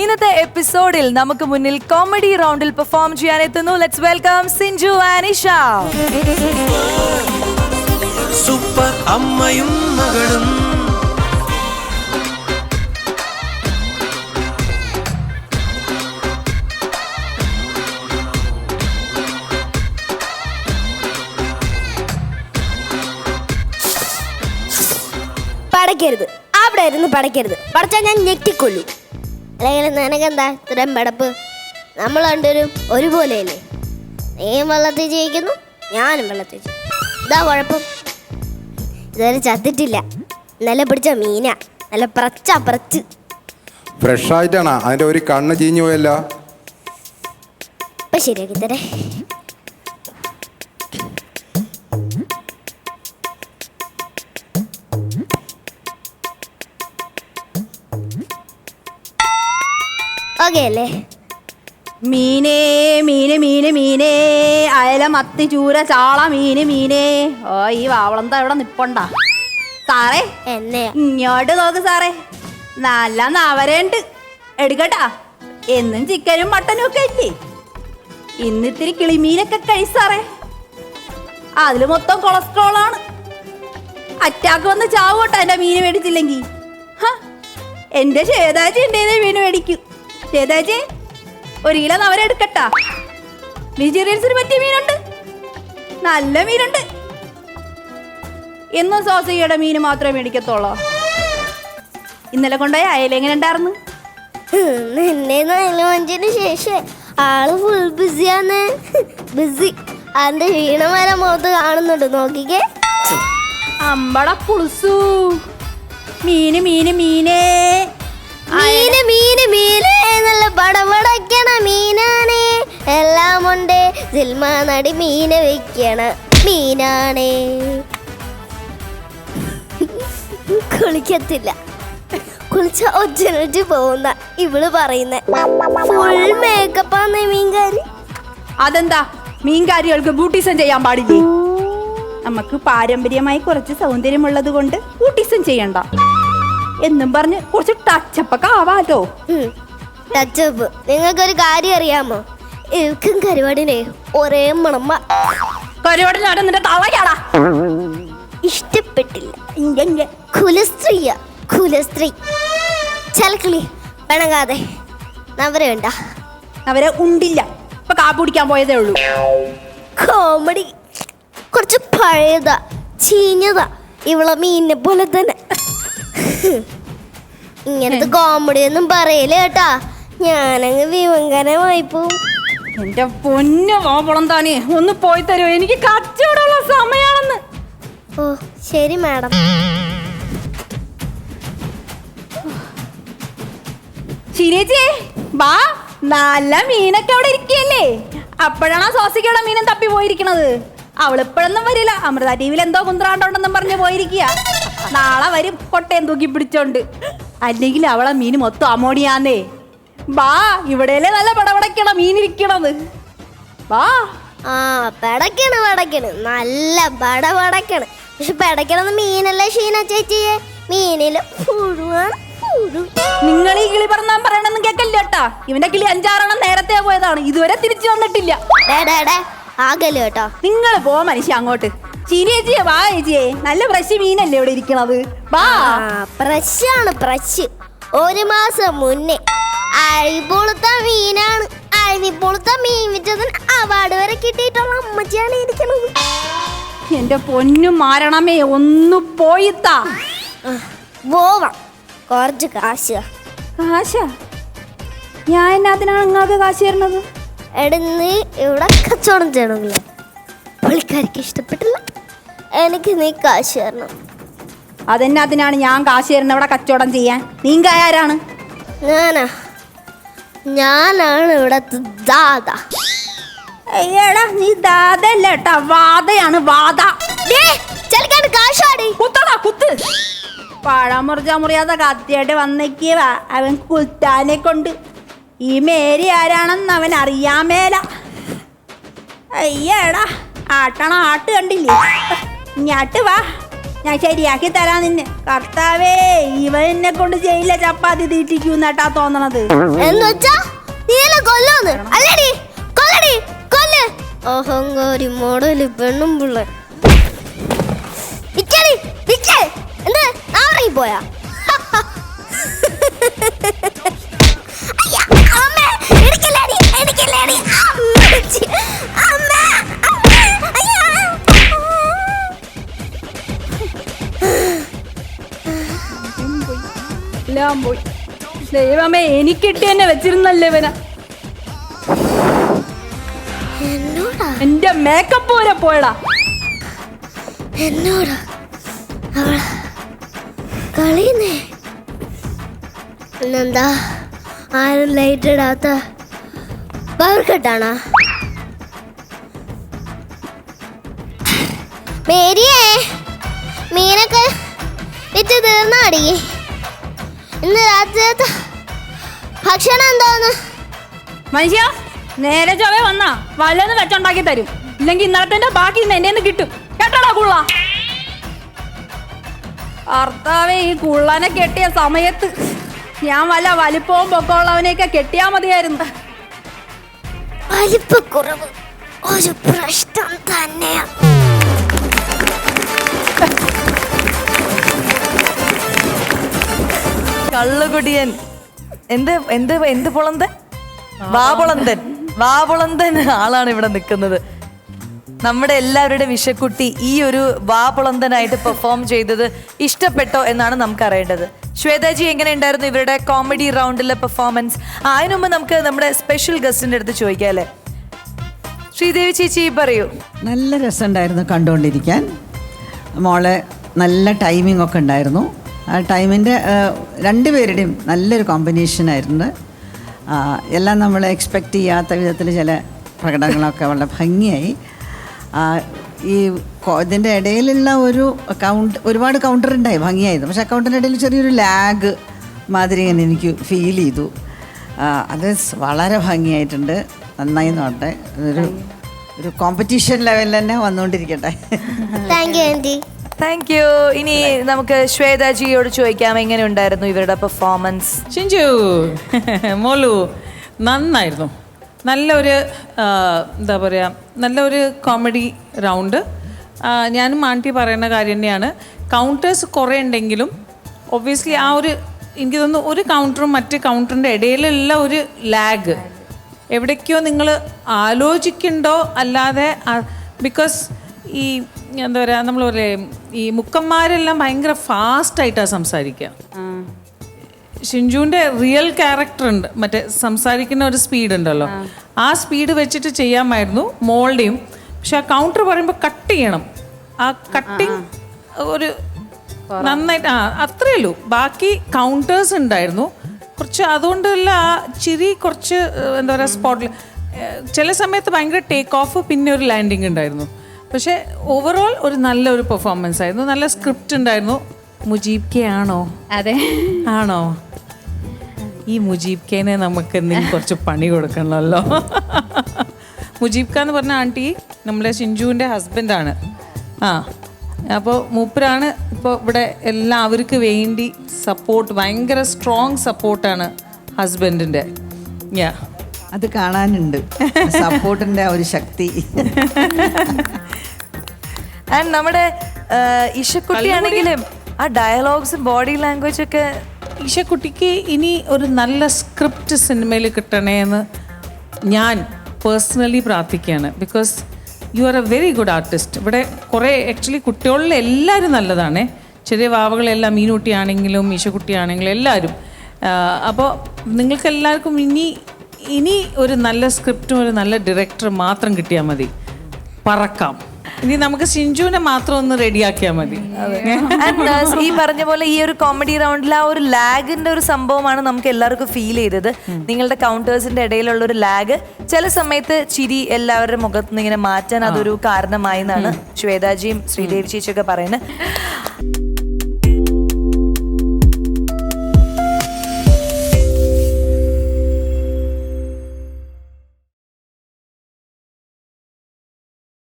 ഇന്നത്തെ എപ്പിസോഡിൽ നമുക്ക് മുന്നിൽ കോമഡി റൗണ്ടിൽ പെർഫോം ചെയ്യാൻ എത്തുന്നു. Let's welcome Sinju and Isha. Super അമ്മയും മകളും പടയ്ക്കരുത്, അവിടെ ഇരുന്ന് പടയ്ക്കരുത്. പടച്ചാൽ ഞാൻ ഞെട്ടിക്കൊല്ലു. അല്ലെങ്കിൽ നിനക്കെന്താ ഇത്രയും പടപ്പ്? നമ്മൾ രണ്ടുപേരും ഒരുപോലെയല്ലേ? നീയും വെള്ളത്തിൽ ജയിക്കുന്നു, ഞാനും വെള്ളത്തിൽ ജയിക്കുന്നു. ഇതാ കുഴപ്പം. ഇതുവരെ ചത്തിട്ടില്ല. നല്ല പിടിച്ച മീന, നല്ല പ്രച്ച് ഫ്രഷ് ആയിട്ടാണ്. അതിന്റെ ഒരു കണ്ണ് ചീഞ്ഞു പോയല്ലോ. ഇപ്പൊ ശരിയാക്കി തരേ. ഓക്കെ അല്ലേ? മീനേ മീന് മീന് മീനേ, അയല മത്തി ചൂര ചാള മീന് മീനേ. ഓ, ഈ വാവളന്താ ഇവിടെ നിപ്പണ്ടാ സാറേ? എന്നെയാ? ഇങ്ങോട്ട് നോക്ക് സാറേ, നല്ല നവരണ്ട് എടുക്കട്ടാ. എന്നും ചിക്കനും മട്ടനും ഒക്കെ ഇല്ലേ? ഇന്നിത്തിരി കിളിമീനൊക്കെ കഴിസാറേ. അതില് മൊത്തം കൊളസ്ട്രോളാണ്. അറ്റാക്ക് വന്ന് ചാവോട്ടാ എന്റെ മീന് മേടിച്ചില്ലെങ്കിൽ. എന്റെ ശേതാജി എന്റെ മീന് മേടിക്കും. ശേതാജി, ഒരു കിലോ നവരെടുക്കട്ടാ. വെജിറ്റേറിയൻസിന് പറ്റിയ മീനുണ്ട്, നല്ല മീനുണ്ട്. എന്നും സോസയുടെ മീന് മാത്രമേ മേടിക്കത്തുള്ളൂ. ഇന്നലെ കൊണ്ടുപോയ അയല എങ്ങനെ ഉണ്ടായിരുന്നു? നിന്നെ ശേഷം ആള് ഫുൾ ബിസിയാണ്. ബിസി. അതിന്റെ ക്ഷീണമര മുഖത്ത് കാണുന്നുണ്ട്, നോക്കിക്കേ. അമ്പട പുളുസു. മീന് മീന് മീനേ, മീന് മീന് മീന് നല്ല പടപടക്കണ മീനാണേ. എല്ലാം ഉണ്ട്. സിൽമ നടി മീന് വെക്കണ മീനാണേ. കുളിക്കത്തില്ല, കുളിച്ച ഒറ്റനൊറ്റ് പോകുന്ന ഇവള് പറയുന്ന ഫുൾ മേക്കപ്പാന്ന് മീൻകാരി. അതെന്താ മീൻകാരികൾക്ക് ബ്യൂട്ടീസം ചെയ്യാൻ പാടില്ലേ? നമുക്ക് പാരമ്പര്യമായി കുറച്ച് സൗന്ദര്യമുള്ളത് കൊണ്ട് ബ്യൂട്ടീസം ചെയ്യണ്ട എന്നും പറഞ്ഞ് കുറച്ച് ടച്ചപ്പൊക്കെ ആവാലോ. ടച്ചപ്പ്. നിങ്ങൾക്കൊരു കാര്യം അറിയാമോ? ഇവക്കും കരുവാടിനെ ഒരേ മണമ്മ. കരുവാടിനാണ് നിന്റെ തളയാടാ. ഇഷ്ടപ്പെട്ടില്ല. കുലസ്ത്രീയ, കുലസ്ത്രീ. ചലക്കിളി പിണങ്ങാതെ. നവര വേണ്ട. അവരെ ഉണ്ടില്ല, ഇപ്പൊ കാപ്പി കുടിക്കാൻ പോയതേ ഉള്ളൂ. കോമഡി കുറച്ച് പഴയതാ, ചീഞ്ഞതാ. ഇവളെ മീനിനെ പോലെ തന്നെ. ഇങ്ങനത്തെ കോമഡി ഒന്നും പറയല് കേട്ടാ, ഞാനങ്ങ് വിവങ്കരമായി പോവും. എന്റെ പൊന്നു വാപ്പളം താനേ, ഒന്ന് പോയി തരുമോ? എനിക്ക് കച്ചവടമുള്ള സമയാണെന്ന്. ഓ ശരി മാഡം. ശരിയേച്ചേ ബാ, നല്ല മീനൊക്കെ അവിടെ ഇരിക്കല്ലേ. അപ്പോഴാണ് ആ സോസിക്കയുടെ മീനും തപ്പി പോയിരിക്കണത്. അവളിപ്പോഴൊന്നും വരില്ല. അമൃത ടിവിയിൽ എന്തോ കുന്ത്രാണ്ടോണ്ടെന്നും പറഞ്ഞ് പോയിരിക്കുക. നാളെ വരും കൊട്ടയം തൂക്കി പിടിച്ചോണ്ട്. അല്ലെങ്കിൽ അവളെ മീൻ മൊത്തം അമോണിയാന്നേ. ബാ, ഇവിടെയല്ലേ നല്ല പടപടക്കണ മീനിരിക്കണത്. ബാ. ആ പടക്കണ് പടക്കണ്, നല്ല പടപടക്കണ്. പക്ഷെ പടക്കണത് മീനല്ല ഷീന ചേച്ചിയെ, മീനില് പുഴുവാണ്. നിങ്ങൾ ഈ കിളി പറഞ്ഞാൻ പറയണമെന്ന് കേക്കല്ല കേട്ടാ. ഇവന്റെ കിളി 5-6 നേരത്തെ പോയതാണ്, ഇതുവരെ തിരിച്ചു വന്നിട്ടില്ല. ആകല്ലോ കേട്ടോ. നിങ്ങൾ പോ മനുഷ്യ അങ്ങോട്ട്. ചീനിയേച്ചിയെ വാ ചേച്ചിയെ, നല്ല ഫ്രഷ് മീനല്ലേ ഇവിടെ ഇരിക്കണത്. വാ. ഫ്രഷാണ്, ഫ്രഷ്. 1 മാസം മുന്നേ അഴിപൊളുത്ത മീനാണ്. അഴിപൊളുത്ത മീൻ വിറ്റതിന് അവാർഡ് വരെ കിട്ടിയിട്ടുള്ള അമ്മച്ചിയാണ് ഇരിക്കണത്. എന്റെ പൊന്നു മാരണമേ, ഒന്ന് പോയിത്താ. പോവാം. കുറച്ച് കാശ്. കാശാ? ഞാൻ എന്നാത്തിനാണ് നിങ്ങൾക്ക് കാശ് തരണത്? നീ ഇവിടെ കച്ചവടം ചെയ്യണമെന്നില്ല. പുള്ളിക്കാരിക്ക് ഇഷ്ടപ്പെട്ടില്ല. എനിക്ക് നീ കാശ് തരണം. അതെന്നാത്തിനാണ് ഞാൻ കാശ് തരുന്നത് ഇവിടെ കച്ചവടം ചെയ്യാൻ? നീങ്കാരാണ്? ഞാനാണ് ഇവിടത്തെ ദാദ. അയ്യടാ, നീ ദാദല്ല കേട്ടാ, വാദയാണ് വാദ. കുത്തടാ കുത്ത്. പഴം മുറിയാതെ കത്തിയായിട്ട് വന്നേക്കുക അവൻ കുത്താനെ കൊണ്ട്. ഈ മേരി ആരാണെന്ന് അവൻ അറിയാൻ മേല. അയ്യടാ, ആട്ടണ ആട്ട് കണ്ടില്ലേ? ഞാട്ട് വാ. ഞാൻ ശരിയാക്കി തരാൻ നിന്നെ. കർത്താവേ, ഇവൻ എന്നെ കൊണ്ട് ജയിലിലെ ചപ്പാത്തി തീറ്റിക്കൂന്നാട്ടാ തോന്നണത്. എന്ന് വെച്ചാ നീല കൊല്ലോന്ന് അല്ലേടി? കൊല്ലടി, കൊല്ല്. അഹങ്കാരി മോഡല് പെണ്ണും പിള്ളേ. എന്ത് നാറി പോയാ? എല്ലാം പോയി. ദൈവമേ, എനിക്കിട്ട് തന്നെ വെച്ചിരുന്നല്ലേ ഇവന. എന്റെ മേക്കപ്പ് വരെ പോയടാ. എന്നോടാ അവള കളിയുന്നേ. പിന്നെന്താ ആരും ലൈറ്റ് ഇടാത്ത പവർ കട്ടാണോ? മേരിയേ, മീനൊക്കെ വിറ്റ് തീർന്നാടി. ഇന്ന് രാത്രിയത്തെ ഭക്ഷണം എന്തോന്ന്? മനുഷ്യ, നേരെ ചൊവ്വേ വന്നാ വല്ലൊന്ന് വെച്ചുണ്ടാക്കി തരും. ഇല്ലെങ്കിൽ ഇന്നലത്തെ ബാക്കി ഇന്ന് എന്റെ കിട്ടും. കേട്ടോടാ കുള്ള. ഭർത്താവേ, ഈ കുള്ളനെ കെട്ടിയ സമയത്ത് ഞാൻ വല്ല വലിപ്പവും പൊക്കമുള്ളവനെയൊക്കെ കെട്ടിയാ മതിയായിരുന്നു. വലിപ്പക്കുറവ് ഒരു പ്രശ്നം തന്നെയാ. കള്ളുകുടിയൻ. എന്ത് എന്ത് എന്ത് പൊളന്തൻ? വാപൊളന്തൻ ആളാണ് ഇവിടെ നിൽക്കുന്നത്. നമ്മുടെ എല്ലാവരുടെ വിഷക്കുട്ടി ഈ ഒരു വാപൊളന്തനായിട്ട് പെർഫോം ചെയ്തത് ഇഷ്ടപ്പെട്ടോ എന്നാണ് നമുക്ക് അറിയേണ്ടത്. ശ്വേതാജി, എങ്ങനെ ഉണ്ടായിരുന്നു ഇവരുടെ കോമഡി റൗണ്ടിലെ പെർഫോമൻസ്? അതിനു മുമ്പ് നമുക്ക് നമ്മുടെ സ്പെഷ്യൽ ഗസ്റ്റിന്റെ അടുത്ത് ചോദിക്കാം അല്ലേ? ശ്രീദേവി ചേച്ചി പറയൂ. നല്ല രസമുണ്ടായിരുന്നു കണ്ടുകൊണ്ടിരിക്കാൻ. മോളെ നല്ല ടൈമിംഗ് ഒക്കെ ഉണ്ടായിരുന്നു. ആ ടൈമിൻ്റെ രണ്ടുപേരുടെയും നല്ലൊരു കോമ്പിനേഷനായിരുന്നു. എല്ലാം നമ്മൾ എക്സ്പെക്റ്റ് ചെയ്യാത്ത വിധത്തിൽ ചില പ്രകടനങ്ങളൊക്കെ വളരെ ഭംഗിയായി. ഈ ഇതിൻ്റെ ഇടയിലുള്ള ഒരു ഒരുപാട് കൗണ്ടർ ഉണ്ടായി, ഭംഗിയായിരുന്നു. പക്ഷേ കൗണ്ടറിൻ്റെ ഇടയിൽ ചെറിയൊരു ലാഗ് മാതിരി ഇങ്ങനെ എനിക്ക് ഫീൽ ചെയ്തു. അത് വളരെ ഭംഗിയായിട്ടുണ്ട്, നന്നായി നോട്ടെ. ഒരു കോമ്പറ്റീഷൻ ലെവലിൽ തന്നെ വന്നുകൊണ്ടിരിക്കട്ടെ. Thank you aunty. Thank you. ഇനി നമുക്ക് ശ്വേതാജിയോട് ചോദിക്കാം, എങ്ങനെ ഉണ്ടായിരുന്നു ഇവരുടെ പെർഫോമൻസ്? ചിഞ്ചു, മോളു നന്നായിരുന്നു. നല്ലൊരു എന്താ പറയുക, നല്ലൊരു കോമഡി റൗണ്ട്. ഞാനും ആൻറ്റി പറയുന്ന കാര്യം തന്നെയാണ്. കൗണ്ടേഴ്സ് കുറേ ഉണ്ടെങ്കിലും ഒബ്വിയസ്ലി ആ ഒരു എനിക്ക് തോന്നുന്നു ഒരു കൗണ്ടറും മറ്റ് കൗണ്ടറിൻ്റെ ഇടയിലുള്ള ഒരു ലാഗ് എവിടേക്കോ നിങ്ങൾ ആലോചിക്കണ്ടോ അല്ലാതെ, ബിക്കോസ് ഈ എന്താ പറയുക, നമ്മൾ പറയും ഈ മുക്കന്മാരെല്ലാം ഭയങ്കര ഫാസ്റ്റായിട്ടാണ് സംസാരിക്കുക. ഷിഞ്ചുവിൻ്റെ റിയൽ ക്യാരക്ടർ ഉണ്ട്, മറ്റേ സംസാരിക്കുന്ന ഒരു സ്പീഡ് ഉണ്ടല്ലോ, ആ സ്പീഡ് വെച്ചിട്ട് ചെയ്യാമായിരുന്നു മോളുടെയും. പക്ഷെ ആ കൗണ്ടർ പറയുമ്പോൾ കട്ട് ചെയ്യണം. ആ കട്ടിങ് ഒരു നന്നായിട്ട് അത്രയേ ഉള്ളൂ. ബാക്കി കൗണ്ടേഴ്സ് ഉണ്ടായിരുന്നു കുറച്ച്, അതുകൊണ്ടല്ല ആ ചിരി കുറച്ച് എന്താ പറയുക സ്പോട്ടിൽ ചില സമയത്ത് ഭയങ്കര ടേക്ക് ഓഫ്, പിന്നെ ഒരു ലാൻഡിങ് ഉണ്ടായിരുന്നു. പക്ഷേ ഓവറോൾ ഒരു നല്ലൊരു പെർഫോമൻസ് ആയിരുന്നു. നല്ല സ്ക്രിപ്റ്റ് ഉണ്ടായിരുന്നു. മുജീബ് കെ ആണോ? അതെ, ആണോ? ഈ മുജീബ് കെനെ നമുക്ക് എന്തെങ്കിലും കുറച്ച് പണി കൊടുക്കണമല്ലോ. മുജീബ് ഖാൻ എന്ന് പറഞ്ഞ ആൻറ്റി നമ്മുടെ ഷിഞ്ചുവിൻ്റെ ഹസ്ബൻഡാണ്. അപ്പോൾ മൂപ്പരാണ് ഇപ്പോൾ ഇവിടെ എല്ലാവർക്കും വേണ്ടി സപ്പോർട്ട്, ഭയങ്കര സ്ട്രോങ് സപ്പോർട്ടാണ് ഹസ്ബൻഡിൻ്റെ. അത് കാണാനുണ്ട് സപ്പോർട്ടിൻ്റെ ഒരു ശക്തി. ആൻഡ് നമ്മുടെ ഇഷക്കുട്ടിയാണെങ്കിലും ആ ഡയലോഗ്സും ബോഡി ലാംഗ്വേജ് ഒക്കെ. ഈശക്കുട്ടിക്ക് ഇനി ഒരു നല്ല സ്ക്രിപ്റ്റ് സിനിമയിൽ കിട്ടണേ എന്ന് ഞാൻ പേഴ്സണലി പ്രാർത്ഥിക്കുകയാണ്. Because you are A very good artist. ഇവിടെ കുറേ ആക്ച്വലി കുട്ടികളിൽ എല്ലാവരും നല്ലതാണ്. ചെറിയ വാവകളെല്ലാം മീനുട്ടിയാണെങ്കിലും ഈശക്കുട്ടിയാണെങ്കിലും എല്ലാവരും. അപ്പോൾ നിങ്ങൾക്ക് എല്ലാവർക്കും ഇനി ഒരു നല്ല സ്ക്രിപ്റ്റും ഒരു നല്ല ഡയറക്ടറും മാത്രം കിട്ടിയാൽ മതി, പറക്കാം. ഇനി നമുക്ക് സിഞ്ചുവിനെ മാത്രം ഒന്ന് റെഡിയാക്കിയാൽ മതി. ഈ പറഞ്ഞ പോലെ ഈ ഒരു കോമഡി റൗണ്ടിൽ ആ ഒരു ലാഗിന്റെ ഒരു സംഭവമാണ് നമുക്ക് എല്ലാവർക്കും ഫീൽ ചെയ്തത്. നിങ്ങളുടെ കൗണ്ടേഴ്സിന്റെ ഇടയിലുള്ള ഒരു ലാഗ് ചില സമയത്ത് ചിരി എല്ലാവരുടെ മുഖത്ത് നിന്ന് ഇങ്ങനെ മാറ്റാൻ അതൊരു കാരണമായി എന്നാണ് ശ്വേതാജിയും ശ്രീദേവി ചേച്ചിയൊക്കെ പറയുന്നത്.